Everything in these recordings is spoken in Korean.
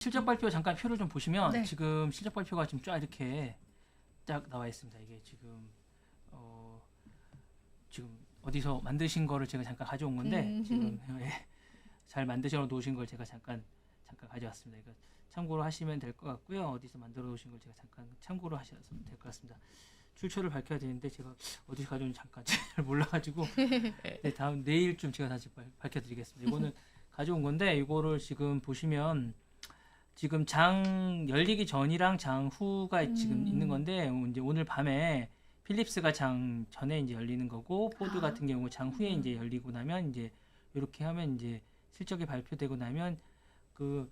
실적 발표 잠깐 표를 좀 보시면 네. 지금 실적 발표가 지금 쫙 이렇게 딱 나와 있습니다. 이게 지금 지금 어디서 만드신 거를 제가 잠깐 가져온 건데 지금 잘 만드셔 놓으신 걸 제가 잠깐 가져왔습니다. 이거 참고로 하시면 될 것 같고요. 어디서 만들어 놓으신 걸 제가 잠깐 참고로 하셔도 될 것 같습니다. 출처를 밝혀야 되는데 제가 어디서 가져온지 잠깐 잘 몰라가지고 네, 다음 내일쯤 제가 다시 밝혀드리겠습니다. 이거는 가져온 건데 이거를 지금 보시면 지금 장 열리기 전이랑 장 후가 지금 있는 건데 이제 오늘 밤에 필립스가 장 전에 이제 열리는 거고 포드 같은 경우 장 후에 이제 열리고 나면 이제 이렇게 하면 이제 실적이 발표되고 나면 그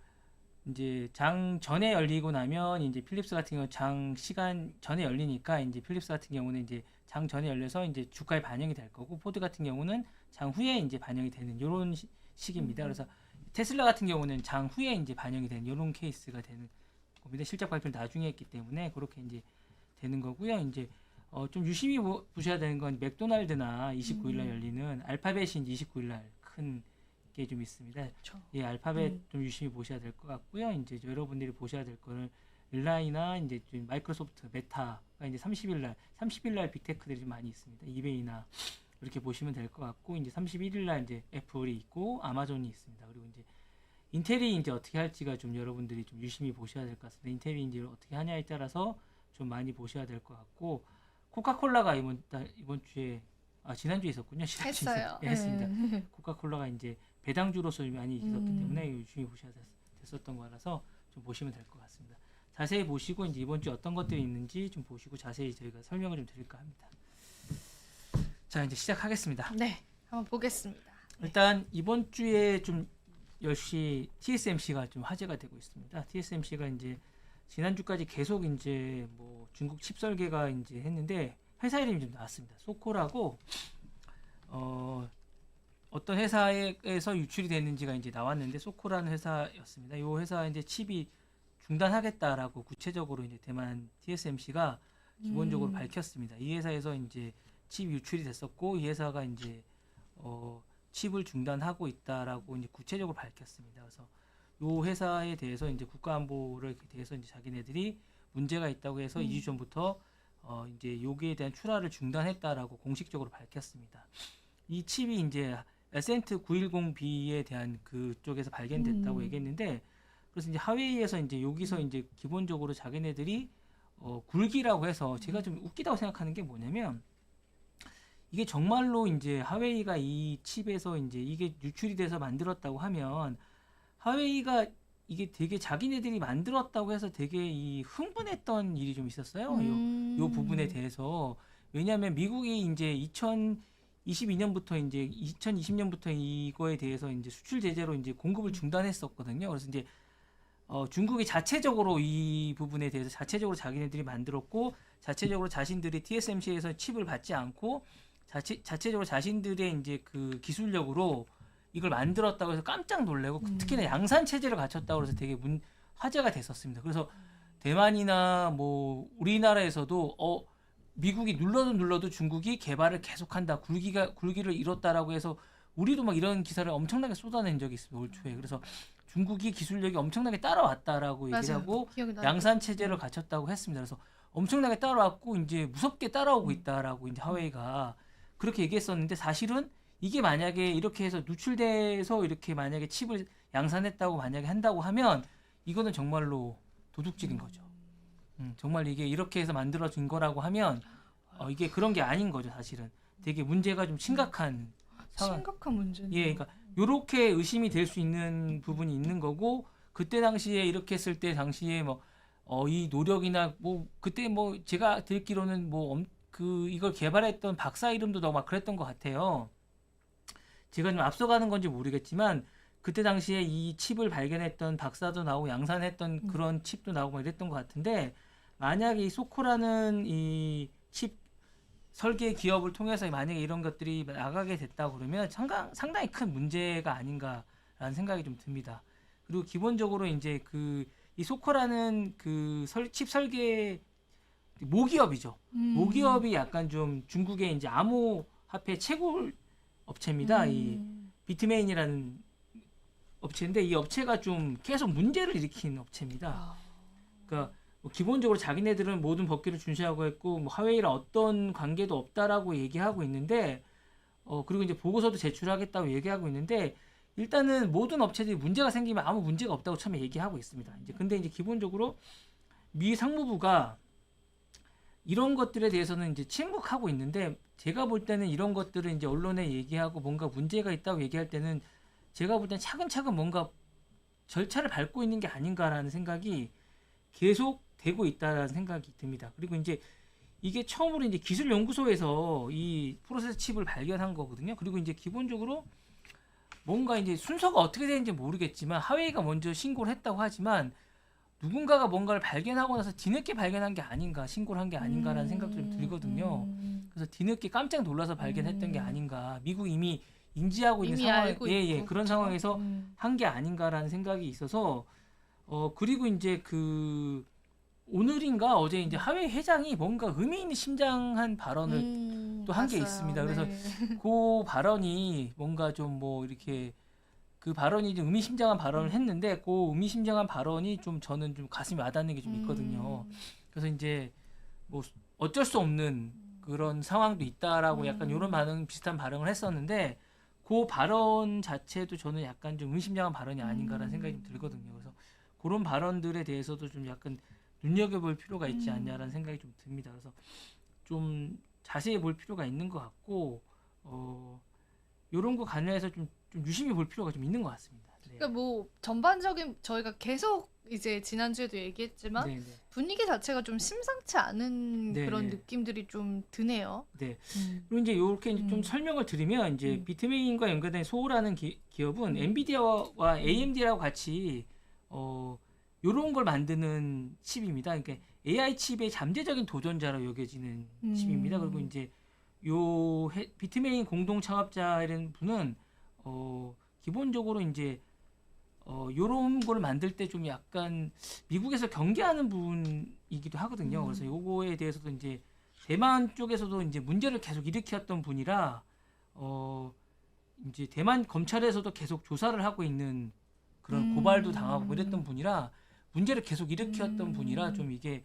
이제 장 전에 열리고 나면 이제 필립스 같은 경우 장 시간 전에 열리니까 이제 필립스 같은 경우는 이제 장 전에 열려서 이제 주가에 반영이 될 거고 포드 같은 경우는 장 후에 이제 반영이 되는 이런 식입니다. 그래서 테슬라 같은 경우는 장 후에 이제 반영이 되는 이런 케이스가 되는 겁니다. 실적 발표를 나중에 했기 때문에 그렇게 이제 되는 거고요. 이제 좀 유심히 보셔야 되는 건 맥도날드나 29일 날 열리는 알파벳이 이제 29일 날 큰 게 좀 있습니다. 그렇죠. 예, 알파벳 좀 유심히 보셔야 될 것 같고요. 이제 여러분들이 보셔야 될 거는 릴라이나 이제 좀 마이크로소프트, 메타가 이제 30일 날 빅테크들이 좀 많이 있습니다. 이베이나 이렇게 보시면 될 것 같고 이제 31일 날 이제 애플이 있고 아마존이 있습니다. 그리고 이제 인텔이 이제 어떻게 할지가 좀 여러분들이 좀 유심히 보셔야 될 것 같습니다. 인텔이 이제 어떻게 하냐에 따라서 좀 많이 보셔야 될 것 같고 코카콜라가 이번 주에 지난주에 있었군요. 했어요. 예, 했습니다. 코카콜라가 이제 배당주로서 많이 있었기 때문에 유심히 보셔야 됐었던 거라서 좀 보시면 될 것 같습니다. 자세히 보시고 이제 이번 주에 어떤 것들이 있는지 좀 보시고 자세히 저희가 설명을 좀 드릴까 합니다. 자, 이제 시작하겠습니다. 네, 한번 보겠습니다. 일단 이번 주에 좀 역시 TSMC가 좀 화제가 되고 있습니다. TSMC가 이제 지난주까지 계속 이제 뭐 중국 칩 설계가 이제 했는데 회사 이름이 좀 나왔습니다. 소코라고 어떤 회사에서 유출이 됐는지가 이제 나왔는데 소코라는 회사였습니다. 이 회사 이제 칩이 중단하겠다라고 구체적으로 이제 대만 TSMC가 기본적으로 밝혔습니다. 이 회사에서 이제 칩 유출이 됐었고 이 회사가 이제 칩을 중단하고 있다라고 이제 구체적으로 밝혔습니다. 그래서 이 회사에 대해서 이제 국가안보를 대해서 이제 자기네들이 문제가 있다고 해서 2주 전부터 이제 여기에 대한 출하를 중단했다라고 공식적으로 밝혔습니다. 이 칩이 이제 에센트 910B에 대한 그쪽에서 발견됐다고 얘기했는데 그래서 이제 하웨이에서 이제 여기서 이제 기본적으로 자기네들이 굴기라고 해서 제가 좀 웃기다고 생각하는 게 뭐냐면 이게 정말로 이제 하웨이가 이 칩에서 이제 이게 유출이 돼서 만들었다고 하면 하웨이가 이게 되게 자기네들이 만들었다고 해서 되게 이 흥분했던 일이 좀 있었어요. 요 부분에 대해서. 왜냐하면 미국이 이제 2022년부터 이제 2020년부터 이거에 대해서 이제 수출 제재로 이제 공급을 중단했었거든요. 그래서 이제 중국이 자체적으로 이 부분에 대해서 자체적으로 자기네들이 만들었고 자체적으로 자신들이 TSMC에서 칩을 받지 않고 자체적으로 자신들의 이제 그 기술력으로 이걸 만들었다고 해서 깜짝 놀래고 특히나 양산 체제를 갖췄다고 해서 되게 화제가 됐었습니다. 그래서 대만이나 뭐 우리나라에서도 미국이 눌러도 중국이 개발을 계속한다. 굴기를 이뤘다라고 해서 우리도 막 이런 기사를 엄청나게 쏟아낸 적이 있습니다. 올 초에. 그래서 중국이 기술력이 엄청나게 따라왔다라고 얘기를 하고 양산 체제를 갖췄다고 했습니다. 그래서 엄청나게 따라왔고 이제 무섭게 따라오고 있다라고 이제 하웨이가 그렇게 얘기했었는데 사실은 이게 만약에 이렇게 해서 누출돼서 이렇게 만약에 칩을 양산했다고 만약에 한다고 하면 이거는 정말로 도둑질인 거죠. 정말 이게 이렇게 해서 만들어진 거라고 하면 이게 그런 게 아닌 거죠. 사실은 되게 문제가 좀 심각한 상황. 심각한 문제네요. 예, 그러니까 이렇게 의심이 될 수 있는 부분이 있는 거고 그때 당시에 이렇게 했을 때 당시에 뭐 이 노력이나 뭐 그때 뭐 제가 듣기로는 뭐 이걸 개발했던 박사 이름도 막 그랬던 것 같아요. 제가 좀 앞서가는 건지 모르겠지만 그때 당시에 이 칩을 발견했던 박사도 나오고 양산했던 그런 칩도 나오고 막 이랬던 것 같은데 만약에 이 소코라는 이 칩 설계 기업을 통해서 만약에 이런 것들이 나가게 됐다 그러면 상당히 큰 문제가 아닌가라는 생각이 좀 듭니다. 그리고 기본적으로 이제 이 소코라는 칩 설계 모기업이죠. 모기업이 약간 좀 중국의 이제 암호화폐 채굴 업체입니다. 이 비트메인이라는 업체인데 이 업체가 좀 계속 문제를 일으킨 업체입니다. 아, 그러니까 뭐 기본적으로 자기네들은 모든 법규를 준수하고 있고 뭐 하웨이랑 어떤 관계도 없다라고 얘기하고 있는데 그리고 이제 보고서도 제출하겠다고 얘기하고 있는데 일단은 모든 업체들이 문제가 생기면 아무 문제가 없다고 처음에 얘기하고 있습니다. 이제 근데 이제 기본적으로 미 상무부가 이런 것들에 대해서는 이제 침묵하고 있는데 제가 볼 때는 이런 것들을 이제 언론에 얘기하고 뭔가 문제가 있다고 얘기할 때는 제가 볼 때는 차근차근 뭔가 절차를 밟고 있는 게 아닌가라는 생각이 계속 되고 있다는 생각이 듭니다. 그리고 이제 이게 처음으로 이제 기술연구소에서 이 프로세스 칩을 발견한 거거든요. 그리고 이제 기본적으로 뭔가 이제 순서가 어떻게 되는지 모르겠지만 하웨이가 먼저 신고를 했다고 하지만 누군가가 뭔가를 발견하고 나서 뒤늦게 발견한 게 아닌가, 신고를 한 게 아닌가라는 생각도 좀 들거든요. 그래서 뒤늦게 깜짝 놀라서 발견했던 게 아닌가. 미국이 이미 인지하고 있는 이미 상황, 알고 있고, 그런 그쵸? 상황에서 한 게 아닌가라는 생각이 있어서 그리고 이제 그 오늘인가 어제 이제 하웨이 회장이 뭔가 의미 있는 심장한 발언을 또 한 게 봤어요. 있습니다. 그래서 네. 그 발언이 뭔가 좀 뭐 이렇게 그 발언이 좀 의미심장한 발언을 했는데 그 의미심장한 발언이 좀 저는 좀 가슴이 와닿는 게 좀 있거든요. 그래서 이제 뭐 어쩔 수 없는 그런 상황도 있다라고 약간 이런 반응 비슷한 발언을 했었는데 그 발언 자체도 저는 약간 좀 의미심장한 발언이 아닌가라는 생각이 좀 들거든요. 그래서 그런 발언들에 대해서도 좀 약간 눈여겨볼 필요가 있지 않냐라는 생각이 좀 듭니다. 그래서 좀 자세히 볼 필요가 있는 것 같고 이런 거 관련해서 좀 유심히 볼 필요가 좀 있는 것 같습니다. 네. 그러니까 뭐 전반적인 저희가 계속 이제 지난주에도 얘기했지만 네, 네, 분위기 자체가 좀 심상치 않은 네, 그런 네. 느낌들이 좀 드네요. 네. 그리고 이제 이렇게 좀 음. 설명을 드리면 이제 비트메인과 연결된 소호라는 기업은 엔비디아와 AMD라고 같이 요런 걸 만드는 칩입니다. 그러니까 AI 칩의 잠재적인 도전자로 여겨지는 칩입니다. 그리고 이제 비트메인 공동 창업자라는 분은 기본적으로 이제 요런 걸 만들 때 좀 약간 미국에서 경계하는 분이기도 하거든요. 그래서 요거에 대해서도 이제 대만 쪽에서도 이제 문제를 계속 일으켰던 분이라 이제 대만 검찰에서도 계속 조사를 하고 있는 그런 고발도 당하고 뭐 이랬던 분이라 문제를 계속 일으켰던 분이라 좀 이게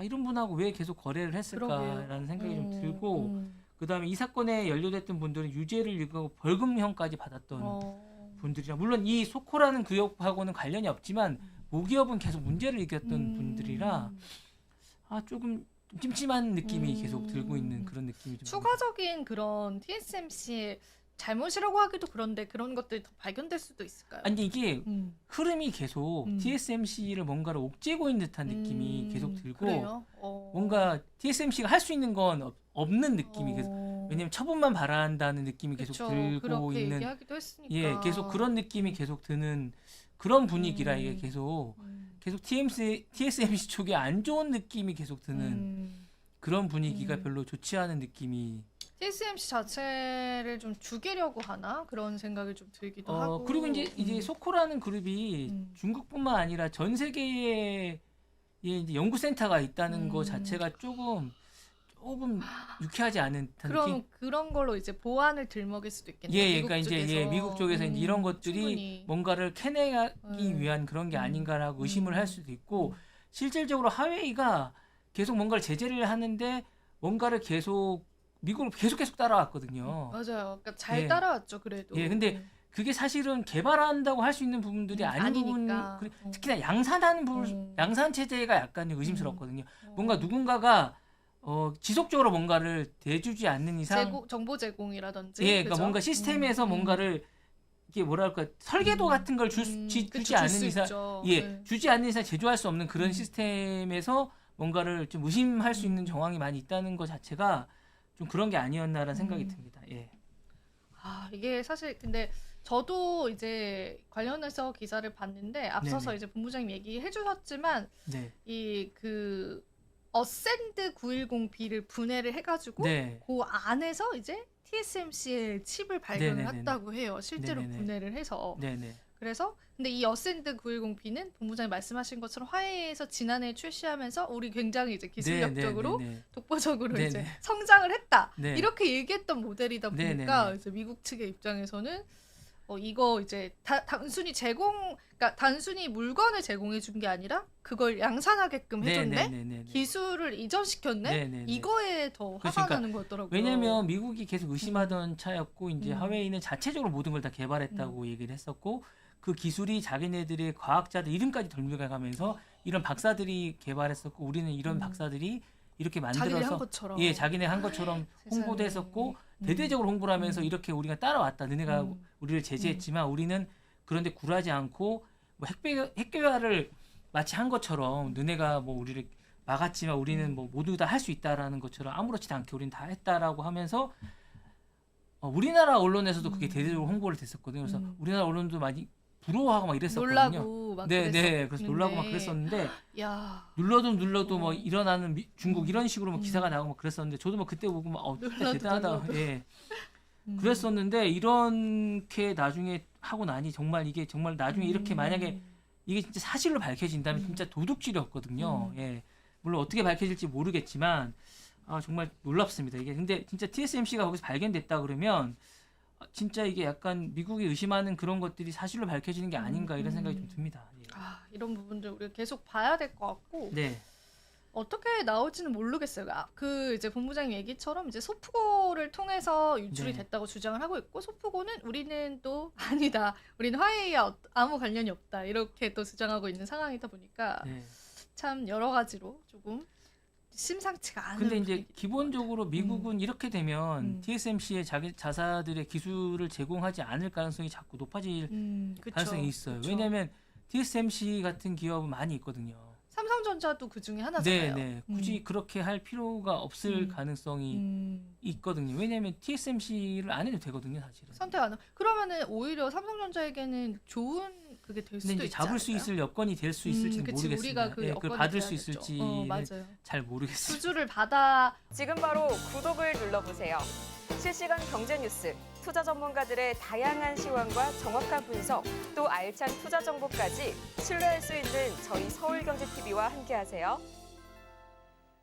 이런 분하고 왜 계속 거래를 했을까라는 그러게요. 생각이 좀 들고 그다음에 이 사건에 연루됐던 분들은 유죄를 일고 벌금형까지 받았던 분들이라 물론 이 소코라는 기업하고는 관련이 없지만 모기업은 계속 문제를 일으켰던 분들이라 조금 찜찜한 느낌이 계속 들고 있는 그런 느낌이 좀 추가적인 그런 TSMC의 잘못이라고 하기도 그런데 그런 것들이 더 발견될 수도 있을까요? 아니 이게 흐름이 계속 TSMC를 뭔가를 옥죄고 있는 듯한 느낌이 계속 들고 그래요? 뭔가 TSMC가 할 수 있는 건 없는 느낌이 계속 왜냐면 처분만 바란다는 느낌이 계속 그쵸, 들고 그렇게 있는 얘기하기도 했으니까. 계속 그런 느낌이 계속 드는 그런 분위기라 이게 계속 TSMC 쪽에 안 좋은 느낌이 계속 드는 그런 분위기가 별로 좋지 않은 느낌이 TSMC 자체를 좀 죽이려고 하나 그런 생각이 좀 들기도 하고. 그리고 이제 소코라는 그룹이 중국뿐만 아니라 전 세계에 이제 연구센터가 있다는 거 자체가 조금 유쾌하지 않은 듯한 그럼 느낌. 그런 걸로 이제 보안을 들먹일 수도 있겠네요. 그러니까 이제 미국 쪽에서 이제 이런 것들이 충분히. 뭔가를 캐내기 위한 그런 게 아닌가라고 의심을 할 수도 있고 실질적으로 하웨이가 계속 뭔가를 제재를 하는데 뭔가를 계속 미국을 계속 따라왔거든요. 맞아요. 그러니까 잘 따라왔죠, 그래도. 근데 그게 사실은 개발한다고 할 수 있는 부분들이 아닌 부분, 아니니까. 특히나 양산하는 부분, 양산 체제가 약간 의심스럽거든요. 뭔가 누군가가 지속적으로 뭔가를 대주지 않는 이상, 정보 제공이라든지. 그러니까 그죠? 뭔가 시스템에서 뭔가를 이게 뭐랄까 설계도 같은 걸 주지 그쵸, 않는 줄수 이상, 있죠. 주지 않는 이상 제조할 수 없는 그런 시스템에서 뭔가를 좀 의심할 수 있는 정황이 많이 있다는 것 자체가 좀 그런 게 아니었나라는 생각이 듭니다. 이게 사실 근데 저도 이제 관련해서 기사를 봤는데 앞서서 네네. 이제 본부장님 얘기해 주셨지만 네, 이 그 어센드 910B를 분해를 해가지고 네, 그 안에서 이제 TSMC의 칩을 발견을 네네네네. 했다고 해요. 실제로 네네네. 분해를 해서. 네, 네, 그래서 근데 이 어센드 910B는 본부장님 말씀하신 것처럼 화웨이에서 지난해 출시하면서 우리 굉장히 이제 기술력적으로 네. 독보적으로 네네. 이제 성장을 했다. 네. 이렇게 얘기했던 모델이다 네네네. 보니까 이제 미국 측의 입장에서는 이거 이제 단순히 그러니까 단순히 물건을 제공해 준 게 아니라 그걸 양산하게끔 해줬네? 네네네네. 기술을 이전시켰네? 네네네. 이거에 더 화가 그러니까 나는 거였더라고요. 왜냐면 미국이 계속 의심하던 차였고 이제 음. 하웨이는 자체적으로 모든 걸 다 개발했다고 얘기를 했었고 그 기술이 자기네들의 과학자들 이름까지 돌려가면서 이런 박사들이 개발했었고 우리는 이런 박사들이 이렇게 자기들이 한 만들어서 것처럼. 예, 자기네 한 것처럼 홍보도 세상에. 했었고 대대적으로 홍보를 하면서 이렇게 우리가 따라왔다. 너네가 우리를 제재했지만 우리는 그런데 굴하지 않고 뭐 핵개발을 마치 한 것처럼 너네가 뭐 우리를 막았지만 우리는 뭐 모두 다 할 수 있다라는 것처럼 아무렇지도 않게 우리는 다 했다라고 하면서 우리나라 언론에서도 그게 대대적으로 홍보를 됐었거든요. 그래서 우리나라 언론도 많이 부러워하고 막 이랬었거든요. 놀라고 막 네, 그래서 놀라고 막 그랬었는데 야, 눌러도 뭐 일어나는 중국 이런 식으로 뭐 기사가 나오고 막 그랬었는데 저도 뭐 그때 보고 막 진짜 눌러도 대단하다. 눌러도. 예. 그랬었는데 이렇게 나중에 하고 나니 정말 이게 정말 나중에 이렇게 만약에 이게 진짜 사실로 밝혀진다면 진짜 도둑질이었거든요. 예. 물론 어떻게 밝혀질지 모르겠지만 정말 놀랍습니다. 이게 근데 진짜 TSMC가 거기서 발견됐다 그러면 진짜 이게 약간 미국이 의심하는 그런 것들이 사실로 밝혀지는 게 아닌가 이런 생각이 좀 듭니다. 예. 이런 부분들 우리가 계속 봐야 될 것 같고 네. 어떻게 나올지는 모르겠어요. 그 이제 본부장님 얘기처럼 이제 소프고를 통해서 유출이 네. 됐다고 주장을 하고 있고 소프고는 우리는 또 아니다. 우리는 화웨이와 아무 관련이 없다. 이렇게 또 주장하고 있는 상황이다 보니까 네. 참 여러 가지로 조금 심상치가 않은. 근데 이제 분위기. 기본적으로 미국은 이렇게 되면 TSMC의 자기 자사들의 기술을 제공하지 않을 가능성이 자꾸 높아질 그쵸, 가능성이 있어요. 그쵸. 왜냐하면 TSMC 같은 기업은 많이 있거든요. 삼성전자도 그 중에 하나잖아요. 네. 굳이 그렇게 할 필요가 없을 가능성이 있거든요. 왜냐하면 TSMC를 안 해도 되거든요, 사실은. 선택 안 하고 그러면은 오히려 삼성전자에게는 좋은 그게 될 근데 수도 이제 있지 잡을 수 않을까요? 있을 여건이 될 수 있을지는 그치, 모르겠습니다. 우리가 그 예, 여건이 그걸 받을 수 돼야겠죠. 있을지는 맞아요. 잘 모르겠습니다. 수주를 받아 지금 바로 구독을 눌러보세요. 실시간 경제 뉴스, 투자 전문가들의 다양한 시황과 정확한 분석, 또 알찬 투자 정보까지 신뢰할 수 있는 저희 서울경제TV와 함께하세요.